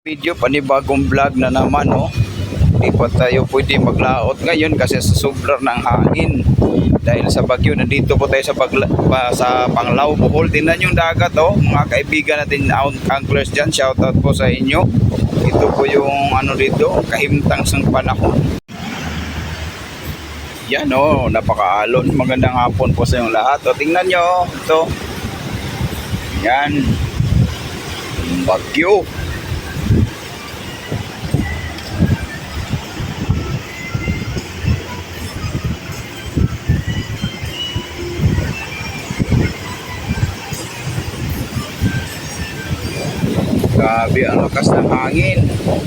Video, panibagong vlog na naman, no? Hindi pa tayo pwede maglaot ngayon kasi sa sobra ng hangin dahil sa bagyo. Nandito po tayo sa Panglao, Bohol. Tingnan yung dagat, oh, mga kaibigan natin anglers dyan, shout out po sa inyo. Ito po yung ano dito, kahimtang sang panahon. Yan, oh, napakaalon. Magandang hapon po sa inyong lahat. O, tingnan nyo, ito. Yan, bagyo. Grabe ang lakas ng hangin. Oh.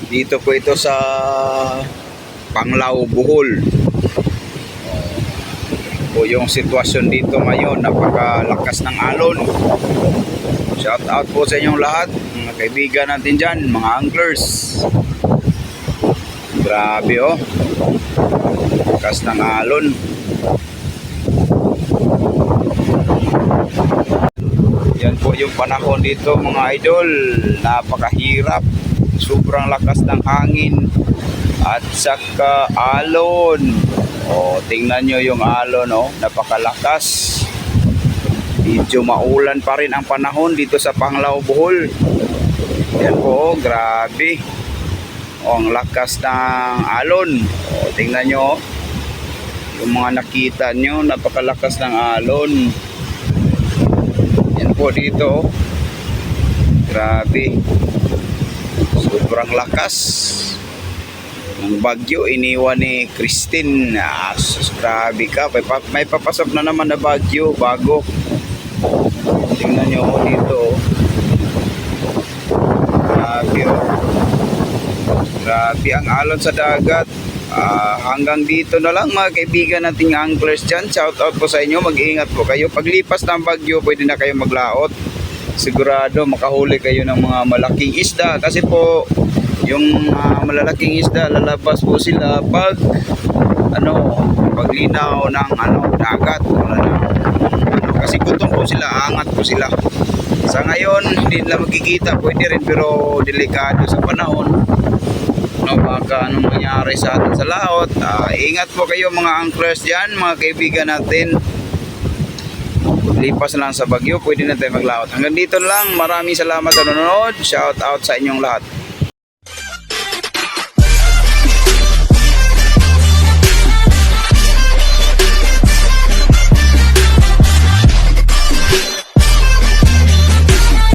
Dito po ito sa Panglao, Bohol. O yung sitwasyon dito ngayon, napakalakas ng alon. Shout out po sa inyong lahat, mga kaibigan natin dyan, mga anglers. Grabe, oh, lakas ng alon. Yan po yung panahon dito, mga idol. Napakahirap, sobrang lakas ng hangin at saka alon. O, tingnan nyo yung alon, oh, napakalakas. Medyo maulan pa rin ang panahon dito sa Panglao, Bohol. Yan po, grabe. O, ang lakas ng alon. O, tingnan nyo, yung mga nakita nyo, napakalakas ng alon. Yan po dito. Grabe. Sobrang lakas ng bagyo iniwan ni Christine. Grabe ka. May papasok na naman na bagyo bago. Tingnan nyo dito. Grabe, oh. Grabe ang alon sa dagat. Hanggang dito na lang, mga kaibigan nating anglers dyan. Shout out po sa inyo. Mag-iingat po kayo. Paglipas ng bagyo, pwede na kayo maglaot. Sigurado makahuli kayo ng mga malaking isda. Kasi po, yung malalaking isda, lalabas po sila pag paglinaw ng dagat. Kasi gutom po sila, angat po sila. Sa ngayon, hindi nila magkikita, pwede rin, pero delikado sa panahon. Baka anong mangyari sa atin sa laot. Ingat po kayo mga anglers dyan, mga kaibigan natin. Lipas lang sa bagyo, pwede na tayo maglaot. Hanggang dito lang, maraming salamat sa nanonood. Shout out sa inyong lahat.